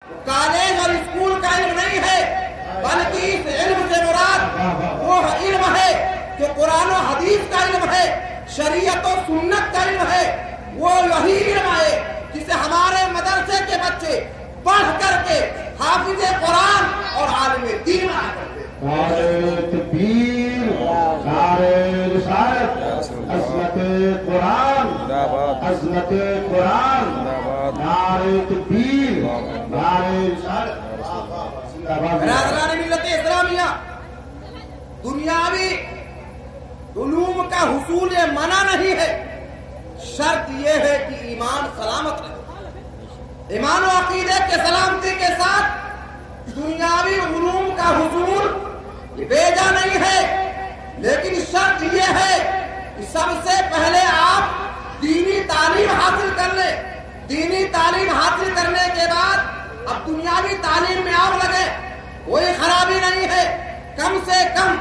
College اور school کا علم نہیں ہے، بلکہ اس علم سے مراد وہ علم ہے جو قرآن و حدیث کا علم ہے، شریعت و سنت کا علم ہے۔ وہ وہی علم ہے جسے ہمارے مدرسے کے بچے پڑھ کر کے حافظ قرآن اور عالم دین بنا کرتے ہیں۔ نعرہ تکبیر، نعرہ رسالت، عظمت قرآن، عظمت قرآن، نعرہ تکبیر، نعرہ رسالت۔ برادران ملت اسلامیہ، دنیاوی علوم کا حصول منع نہیں ہے، شرط یہ ہے کہ ایمان سلامت رہے۔ ایمان و عقیدے کے سلامتی کے ساتھ دنیاوی علوم کا حصول بیجا نہیں ہے، لیکن شرط یہ ہے کہ سب سے پہلے آپ دینی تعلیم حاصل کر لیں۔ دینی تعلیم حاصل کرنے کے بعد اب دنیاوی تعلیم میں آپ لگے، کوئی خرابی نہیں ہے۔ کم سے کم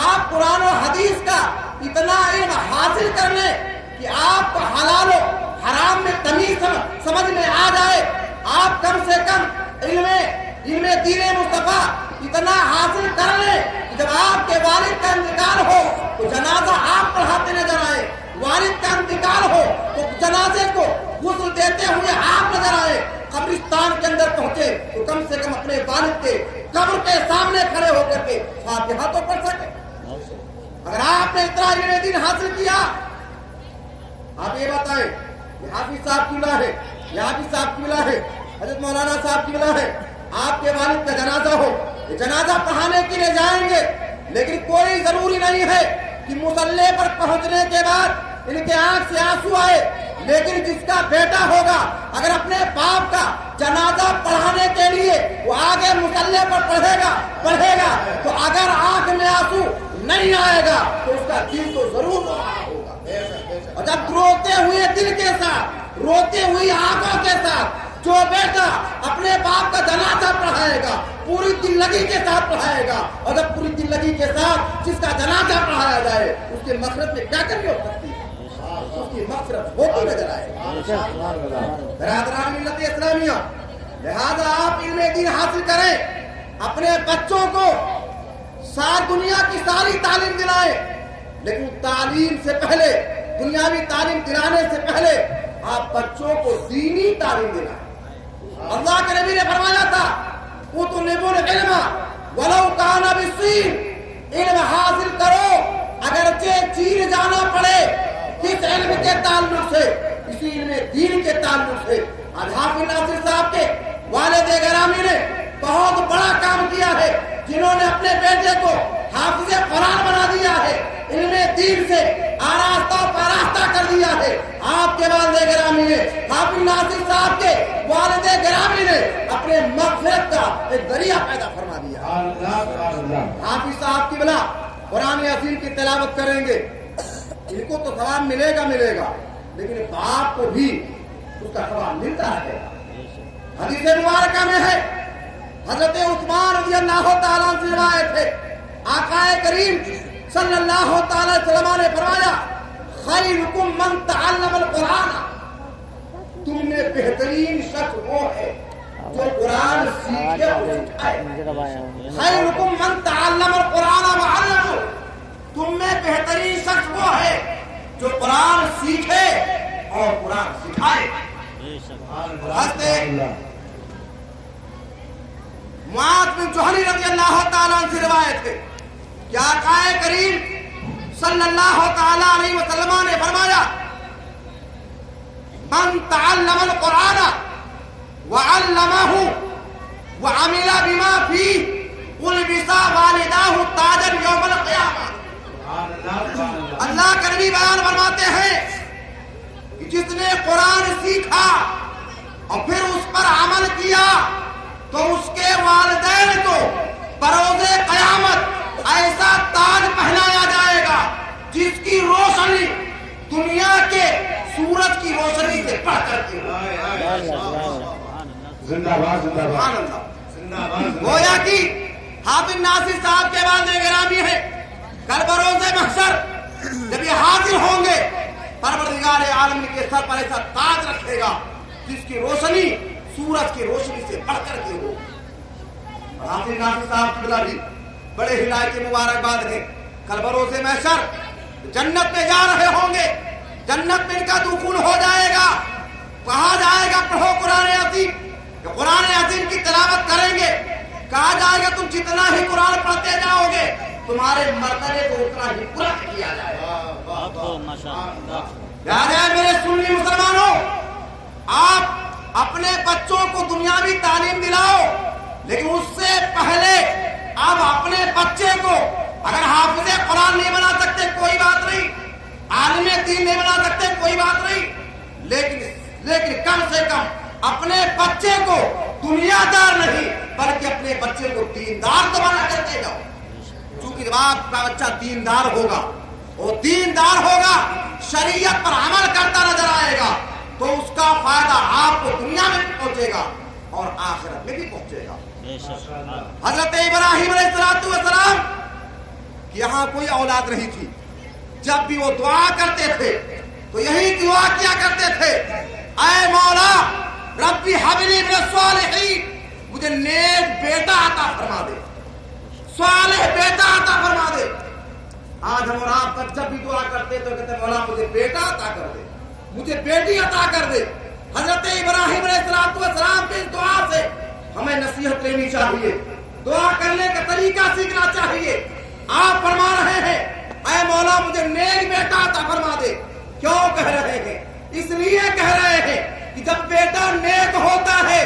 آپ قرآن و حدیث کا اتنا علم حاصل کر لیں کہ آپ کو حلال و حرام میں تمیز سمجھ میں آ جائے۔ آپ کم سے کم علم دین مصطفیٰ اتنا حاصل کر لیں کہ جب آپ کے والد کا انتقال ہو تو جنازہ آپ پڑھاتے نظر آئے، والد کا انتقال ہو تو جنازے کو غسل دیتے ہوئے آپ نظر آئے، قبرستان کے اندر پہنچے تو کم سے کم اپنے والد کے قبر کے سامنے کھڑے ہو کر کے فاتحہ تو پڑھ سکے۔ اگر آپ نے اتنا علم دین حاصل کیا، آپ یہ بتائیں یہ حافظ صاحب کی ملا ہے، یہ حافظ صاحب کی ملا ہے، حضرت مولانا صاحب کی ملا ہے، آپ کے والد کا جنازہ ہو، یہ جنازہ پڑھانے کے لیے جائیں گے، لیکن کوئی ضروری نہیں ہے کہ مصلی پر پہنچنے کے بعد ان کے آنکھ سے آنسو آئے، لیکن جس کا بیٹا ہوگا اگر اپنے باپ کا جنازہ پڑھانے کے لیے وہ آگے مصلی پر پڑھے گا تو اگر آنکھ میں آنسو نہیں آئے گا تو اس کا دل تو ضرور رو رہا ہوگا۔ اور جب روتے ہوئے دل کے ساتھ، روتے ہوئی آنکھوں کے ساتھ جو بیٹا اپنے باپ کا جنازہ پڑھائے گا، پوری زندگی کے ساتھ پڑھائے گا، اور جب پوری زندگی کے ساتھ جس کا جنازہ پڑھایا جائے اس کے مغفرت میں کیا کمی ہو سکتی ہے؟ اس کی مغفرت ہوتی نظر آئے گی۔ برادران ملت اسلامیہ، لہذا آپ علم دین حاصل کریں، اپنے بچوں کو ساری دنیا کی ساری تعلیم دلائیں، لیکن تعلیم سے پہلے، دنیاوی تعلیم دلانے سے پہلے آپ بچوں کو دینی تعلیم دلائیں۔ اللہ کے نبی نے فرمایا تھا اطلبوا العلم ولو کان بالصین، علم حاصل کرو اگرچہ چین جانا پڑے۔ کس علم کے تعلق سے؟ اسی علم دین کے تعلق سے۔ آج حافظ ناصر صاحب کے والد گرامی نے بہت بڑا کام کیا ہے، جنہوں نے اپنے بیٹے کو حافظ قرآن بنا دیا ہے، علم دین سے آراستہ پاراستہ کر دیا ہے۔ آپ کے والد گرامی نے، حافظ ناصر صاحب کے والد گرامی نے اپنے مغفرت کا ایک ذریعہ پیدا فرما دیا۔ حافظ صاحب کی بلا قرآن عظیم کی تلاوت کریں گے، ان کو تو ثواب ملے گا، لیکن باپ کو بھی اس کا ثواب ملتا رہے گا۔ حدیث مبارکہ میں ہے، حضرت عثمان رضی اللہ تعالیٰ عنہ سے روایت ہے، آقا کریم صلی اللہ تعالی وسلم نے فرمایا خیرکم من تعلم القرآن، تم میں بہترین شخص وہ ہے جو قرآن سیکھے اور سکھائے۔ خیرکم من تعلم القرآن وعلمہ، تم میں بہترین شخص وہ ہے جو قرآن سیکھے اور قرآن سکھائے۔ معاذ بن جوہری رضی اللہ تعالیٰ عنہ سے روایت ہے کہ آقا کریم صلی اللہ تعالیٰ علیہ وسلم نے فرمایا من تعلم القرآن وعلمہ وعمل بما فیہ البس والداہ تاجا یوم القیامہ۔ اللہ کا نبی بیان فرماتے ہیں کہ جس نے قرآن سیکھا اور پھر اس پر عمل کیا تو اس کے والدین کو بروز قیامت ایسا تاج پہنایا جائے گا جس کی روشنی دنیا کے سورج کی روشنی سے بڑھ کر کے گویا کہ حافظ ناصر صاحب کے والد گرامی ہے، کل بروز محشر جب یہ حاضر ہوں گے پروردگار عالم کے سر پر ایسا تاج رکھے گا جس کی روشنی सूरज की रोशनी से बढ़कर के हो। हाफिज नासिर साहब किबला भी बड़े हिलाए के मुबारकबाद है। कल बरोसे महशर जन्नत में जा रहे होंगे, जन्नत में इनका दुखून हो जाएगा। कहा जाएगा पढ़ो कुरान अजीम, कुरान अजीम की तिलावत करेंगे। कहा जाएगा तुम जितना ही कुरान पढ़ते जाओगे तुम्हारे मर्तबे को उतना ही पूरा किया जाएगा। याद है मेरे सुन्नी मुसलमानों, आप अपने बच्चों को दुनियावी तालीम दिलाओ, लेकिन उससे पहले आप अपने बच्चे को, अगर हाफिज़े कुरान नहीं बना सकते कोई बात नहीं, आलिम दीन नहीं बना सकते कोई बात नहीं, लेकिन कम से कम अपने बच्चे को दुनियादार नहीं बल्कि अपने बच्चे को दीनदार तो बना करके जाओ। क्योंकि जब आपका बच्चा दीनदार होगा, वो दीनदार होगा, शरीयत पर अमल करता नजर आएगा, तो उसका फायदा आपको दुनिया में भी पहुंचेगा और आखिरत में भी पहुंचेगा। हजरत इब्राहिम अलैहिस्सलाम की यहाँ कोई औलाद नहीं थी। जब भी वो दुआ करते थे तो यही दुआ किया करते थे, ऐ मौला रब्बी हबली मिनस सालिहीन, मुझे नेक बेटा अता फरमा दे, सालेह बेटा अता फरमा दे। आज हम और आप तक जब भी दुआ करते तो कहते मौला मुझे बेटा अता कर दे, मुझे बेटी अता कर दे। हजरत इब्राहिम अलैहिस्सलाम की दुआ से हमें नसीहत लेनी चाहिए, दुआ करने का तरीका सीखना चाहिए। आप फरमा रहे हैं ऐ मौला मुझे नेक बेटा अता फरमा दे, क्यों कह रहे हैं? इसलिए कह रहे हैं कि जब बेटा नेक होता है,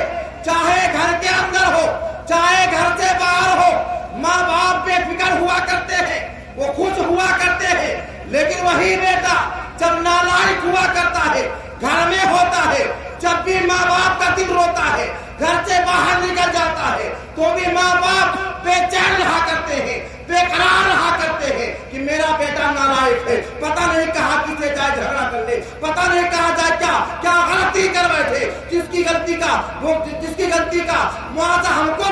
चाहे घर के अंदर हो चाहे घर से बाहर हो, माँ बाप बेफिक्र हुआ करते हैं, वो खुश हुआ करते हैं। लेकिन वही बेटा जब नालायक हुआ करता है, घर में होता है, जब भी माँ बाप का दिल रोता है, घर से बाहर निकल जाता है, तो भी माँ बाप बेचैन रहा करते हैं, बेकरार रहा करते हैं कि मेरा बेटा नालायक है, पता नहीं कहाँ किसे जाए झगड़ा कर ले, पता नहीं कहाँ जाए क्या गलती कर बैठे, जिसकी गलती का मुआवजा हमको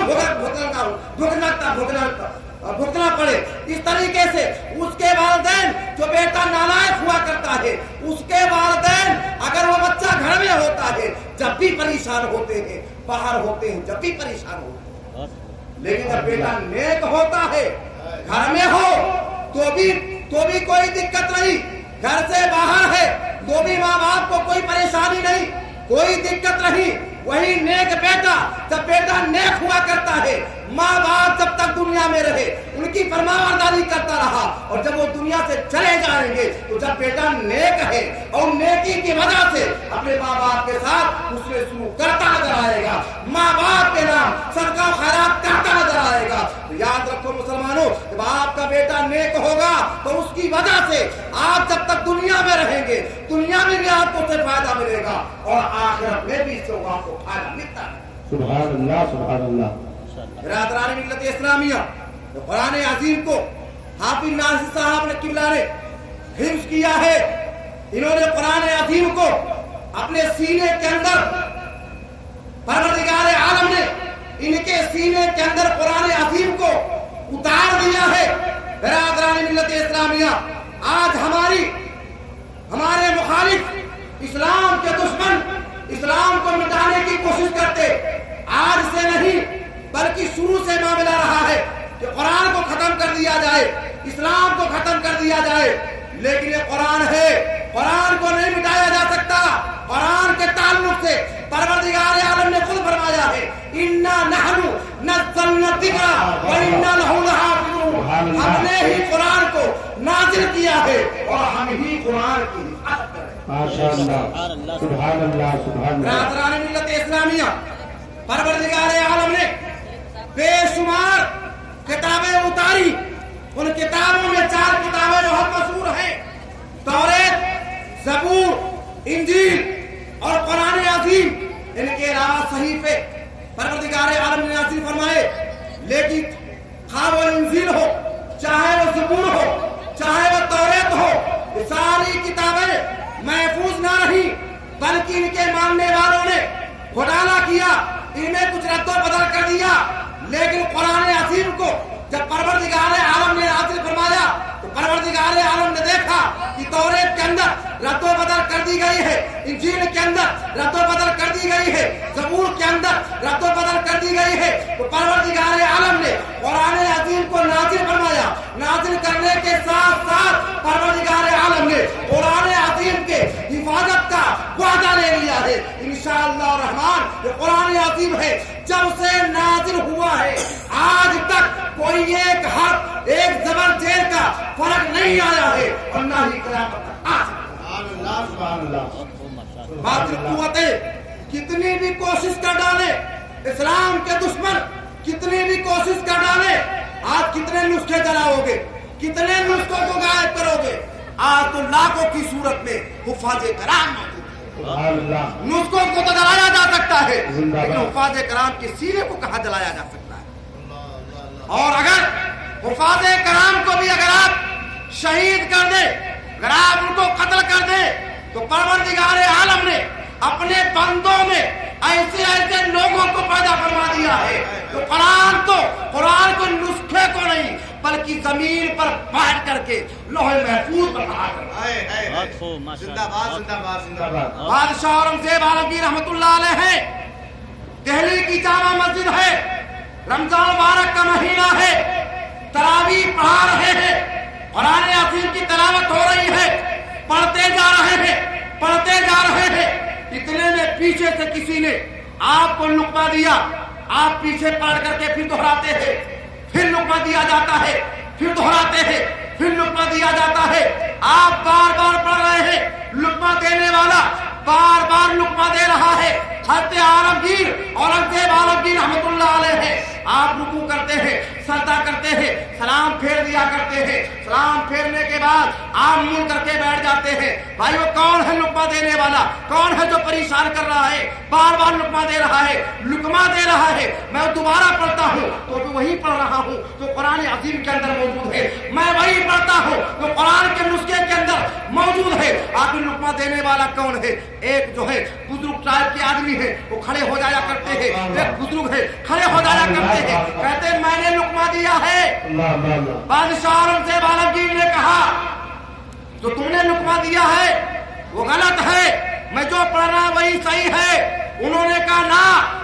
भुगतना पड़े। इस तरीके से उसके वालिदैन, जो बेटा नालायक हुआ करता है, उसके वालिदैन अगर वो बच्चा घर में होता है जब भी परेशान होते हैं, बाहर होते हैं जब भी परेशान होते हैं। लेकिन जब बेटा नेक होता है, घर में हो तो भी कोई दिक्कत नहीं, घर से बाहर है तो भी माँ बाप को कोई परेशानी नहीं, कोई दिक्कत नहीं। वही नेक बेटा, जब बेटा नेक हुआ करता है, माँ बाप जब तक दुनिया में रहे उनकी फरमाबरदारी करता रहा, और जब वो दुनिया से चले जाएंगे तो जब बेटा नेक है और नेकी की वजह से अपने माँ बाप के साथ उसने शुरू करता नजर आएगा, माँ बाप के नाम सदका खैरात करता नजर आएगा। तो याद रखो मुसलमानों, जब आपका बेटा नेक होगा तो उसकी वजह से आप जब तक दुनिया में रहेंगे, दुनिया में भी आपको उससे फायदा मिलेगा और आखिरत में भी इससे आपको फायदा मिलता है। सुभान अल्लाह, सुभान अल्लाह। बिरादरान मिल्लत इस्लामिया, तो कुरान अजीम को हाफिज नासिर साहब ने किबला ने हिफ्ज किया है। इन्होंने कुरान अजीम को अपने सीने के अंदर, परवरदिगार आलम ने इनके सीने के अंदर कुरान अजीम को उतार दिया है। बिरादरान मिल्लत इस्लामिया, आज हमारे मुखालिफ, इस्लाम के दुश्मन इस्लाम को मिटाने की कोशिश करते, आज से नहीं बल्कि शुरू से मामला रहा है कि कुरान को खत्म कर दिया जाए, इस्लाम को खत्म कर दिया जाए। लेकिन ये कुरान है, कुरान को नहीं मिटाया जा सकता। कुरान के ताल्लुक से परवरदिगार आलम ने खुद फरमाया है, इन्ना नहनु नज़्ज़लना ज़िक्रा व इन्ना लहु लहाफ़िज़ून, हमने ही कुरान को नाज़िल किया है और हम ही कुरान की हिफाज़त करें। माशाअल्लाह, सुभान अल्लाह, सुभान अल्लाह। बिरादरान मिल्लत इस्लामिया, परवरदिगार आलम ने बेशुमार किताबें उतारी। उन किताबों में 4 किताबें बहुत मशहूर हैं, तौरात, ज़बूर, इंजील और कुरान अज़ीम। इनके अलावा सहीफे परवरदिगार आलम ने नाज़िल फरमाए। लेकिन खा वो इंजील हो, चाहे वो ज़बूर हो, चाहे वो तौरात हो, ये सारी किताबें महफूज ना रही, बल्कि इनके मानने वालों ने घोटाला किया, इनमें कुछ रद्दो बदल कर दिया। लेकिन कुरान अज़ीम को जब परवरदिगार आलम ने नाज़िल फरमाया तो परवरदिगार आलम ने देखा कि तौरेत के अंदर रद्दो बदल कर दी गई है, इंजील के अंदर रद्दो बदल कर दी गई है, ज़बूर के अंदर रद्दो बदल कर दी गई है, तो परवरदिगार आलम ने कुरान अजीम को नाजिल फरमाया। नाजिल करने के साथ साथ परवरदिगार आलम ने कुरान अजीम के हिफाजत का वादा ले लिया है। इंशाअल्लाह रहमान ये कुरान अजीम है, जब से नाजिल हुआ है आज तक कोई एक हक एक जबर जेल का फर्क नहीं आया है और ना ही कयामत तक आज। बातिल कुव्वतें कितनी भी कोशिश कर डाले, इस्लाम के दुश्मन कितनी भी कोशिश कर डाले, आज कितने नुस्खे चलाओगे, कितने नुस्खों को गायब करोगे। आज तो लाखों की सूरत में हुफ़ाज़े कराम नुस्खों को तो जलाया जा सकता है, लेकिन हुफ़ाज़े कराम के सीने को कहाँ जलाया जा सकता है। और अगर हुफ़ाज़े कराम को भी अगर आप शहीद कर दे, अगर आप उनको कत्ल कर दे, तो परवरदिगार आलम ने अपने बंदों में ऐसे ऐसे लोगों को पैदा फरमा दिया है तो कुरान को नुस्खे को नहीं बल्कि जमीन पर बैठ करके लोहे महफूज पर बादशाह औरंगजेब आलमगीर रहमतुल्लाह अलैह है। दिल्ली की जामा मस्जिद है, रमजान मुबारक का महीना है, तरावी पढ़ा रहे हैं, कुरान अज़ीम की तिलावत हो रही है, पढ़ते जा रहे हैं। इतने में पीछे से किसी ने आपको लुक़मा दिया, आप पीछे पढ़ करके फिर दोहराते हैं, फिर लुक़मा दिया जाता है, फिर दोहराते हैं, फिर लुक़मा दिया जाता है। आप बार बार पढ़ रहे हैं, लुक़मा देने वाला बार बार लुक़मा दे रहा है। हज़रत आलमगीर औरंगजेब आलमगीर रहमतुल्लाह अलैह है। आप रुकू करते हैं, सजदा करते हैं, सलाम फेर दिया करते हैं, सलाम फेरने के बाद आप मुड़ करके बैठ जाते हैं। भाई वो कौन है लुक़मा देने वाला, कौन है जो परेशान कर रहा है, बार बार लुक़मा दे रहा है, लुक़मा दे रहा है। मैं दोबारा पढ़ता हूँ तो भी वही पढ़ रहा हूँ तो कुरान अज़ीम के अंदर मौजूद है, मैं वही पढ़ता हूँ तो कुरान के नुस्खे के अंदर मौजूद है। आखिर लुक़मा देने वाला कौन है? एक जो है बुजुर्ग टाइप के आदमी है, वो खड़े हो जाया करते हैं, एक बुजुर्ग है खड़े हो जाया करते हैं, कहते हैं मैंने लुक़मा दिया है। बादशाह औरंगजेब आलमगीर ने कहा जो तुमने लुक़मा दिया है वो गलत है, मैं जो पढ़ रहा वही सही है। उन्होंने कहा ना,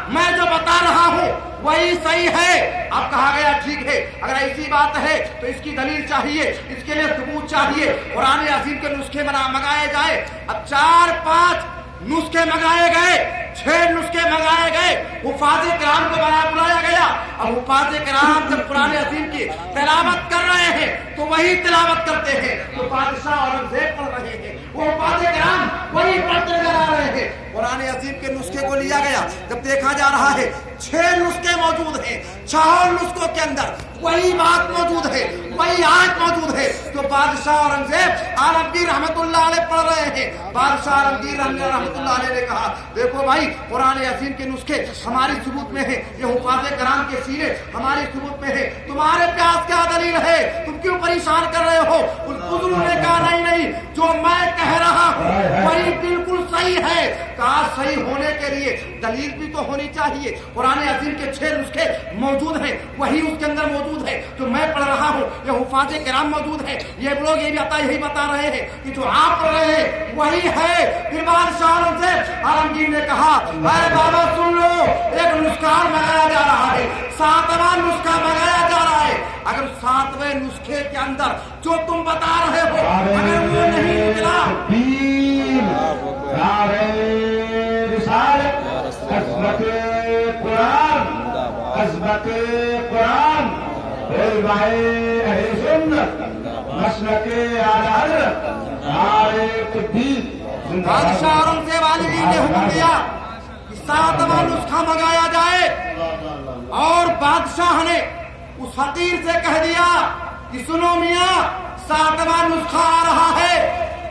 मैं जो बता रहा हूँ वही सही है। अब कहा गया ठीक है, अगर ऐसी बात है तो इसकी दलील चाहिए, इसके लिए सबूत चाहिए। कुरान अज़ीम के नुस्खे मंगाए जाए। अब 4-5 नुस्खे मंगाए गए, 6 नुस्खे मंगाए गए, हुफ़ाज़े कराम को बुलाया गया। अब हुफ़ाज़े कराम जब कुरान अज़ीम की तिलावत कर रहे हैं तो वही तिलावत करते हैं तो बादशाह औरंगजेब पढ़ रहे हैं, वो हुफ़ाज़े कराम वही पढ़ते नजर आ रहे हैं। कुरान अज़ीम के नुस्खे को लिया गया, जब देखा जा रहा है 6 नुस्खे मौजूद हैं, 6 नुस्खों के अंदर वही बात मौजूद है, वही आयत मौजूद है तो बादशाह औरंगजेब आलमगीर रहमतुल्लाह अलैह पढ़ रहे हैं। बादशाह आलमगीर रहमतुल्लाह अलैह ने कहा देखो भाई कुरान अज़ीम के नुस्खे हमारी सबूत में है, ये हुफ़ाज़े कराम के सीने हमारी सबूत में है, तुम्हारे प्यास क्या दलील है, तुम क्यों परेशान कर रहे हो? उस बुजुर्ग ने कहा नहीं, जो मैं कह रहा हूँ वही बिल्कुल सही है। कहा सही होने के लिए दलील भी तो होनी चाहिए। कुरान अज़ीम के 6 नुस्खे मौजूद हैं, वही उसके अंदर मौजूद है जो मैं पढ़ रहा हूँ, ये हुफ़ाज़े कराम मौजूद है। ये लोग यही बता रहे हैं कि जो आप पढ़ रहे हैं वही है। फिर बादशाह औरंगजेब आलमगीर ने कहा अरे बाबा सुन लो, एक नुस्खा मंगाया जा रहा है, 7वां नुस्खा मंगाया जा रहा है। अगर 7वें नुस्खे के अंदर जो तुम बता रहे हो अगर वो नहीं निकला, बादशाह औरंगजेब आलमगीर ने हुक्म दिया कि 7वां नुस्खा मंगाया जाए और बादशाह ने उस फकीर से कह दिया कि सुनो मियाँ, 7वां नुस्खा आ रहा है,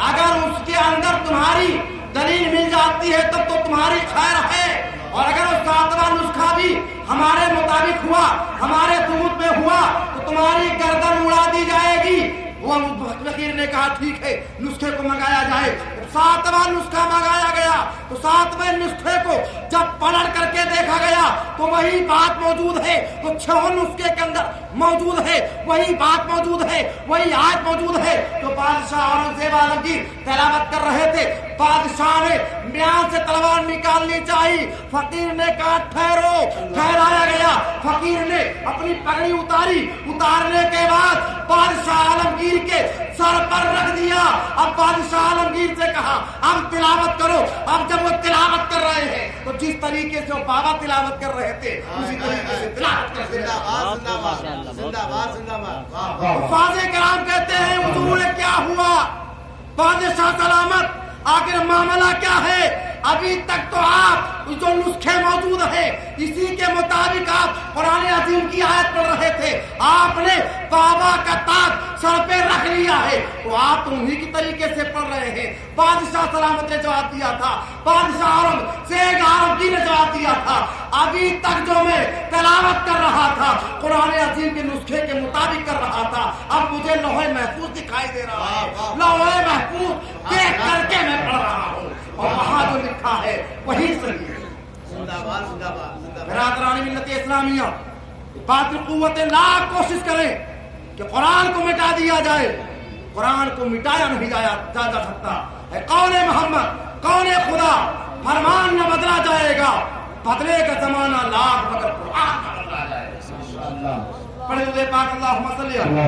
अगर उसके अंदर तुम्हारी दलील मिल जाती है तब तो तुम्हारी खैर है, और अगर वो 7वां नुस्खा भी हमारे मुताबिक हुआ, हमारे सबूत में हुआ तो तुम्हारी गर्दन उड़ा दी जाएगी। वो फकीर ने कहा ठीक है, नुस्खे को मंगाया जाए। 7वां नुस्खा मंगाया गया तो 7वें नुस्खे को जब पलट करके देखा गया तो वही बात मौजूद है, तो 6 नुस्खे के अंदर मौजूद है वही बात मौजूद है, वही आयत मौजूद है। तो बादशाह औरंगजेब आलमगीर तिलावत कर रहे थे, बादशाह ने म्यान से तलवार निकालनी चाहिए, फकीर ने कहा ठहरो, ठहराया गया। फकीर ने अपनी पगड़ी उतारी, उतारने के बाद बादशाह आलमगीर के सर पर रख दिया। अब बादशाह आलमगीर से कहा अब तिलावत करो। अब जब वो तिलावत कर रहे हैं तो जिस तरीके से वो बाबा तिलावत कर रहे थे उसी तरीके से तिलावत करते रहे। फाज़े कराम कहते हैं हुजूर क्या हुआ, बादशाह सलामत, आखिर मामला क्या है? अभी तक तो आप जो नुस्खे मौजूद है इसी के मुताबिक आप कुरान अजीम की आयत पढ़ रहे थे, आपने बाबा का ताज सर पे रख लिया है, तो आप तो उन्हीं की तरीके से पढ़ रहे हैं। बादशाह सलामत ने जवाब दिया था, बादशाह औरंगजेब आलमगीर ने जवाब दिया था, अभी तक जो मैं तिलावत कर रहा था कुरान अजीम के नुस्खे के मुताबिक कर रहा था, अब मुझे लौहे महफूज दिखाई दे रहा है, लौहे महफूज देख करके मैं पढ़ रहा हूँ और वहां जो लिखा है वही सही है। बिरादरान मिल्लत इस्लामिया, बातिल कुव्वतें लाख कोशिश करें कि कुरान को मिटा दिया जाए, कुरान को मिटाया नहीं जा सकता है। कौन मोहम्मद, कौन खुदा, फरमान न बदला जाएगा, बदले का जमाना लाख मगर कुरान न बदला जाएगा। पढ़े पाक अल्लाहुम्मा सल्ली अला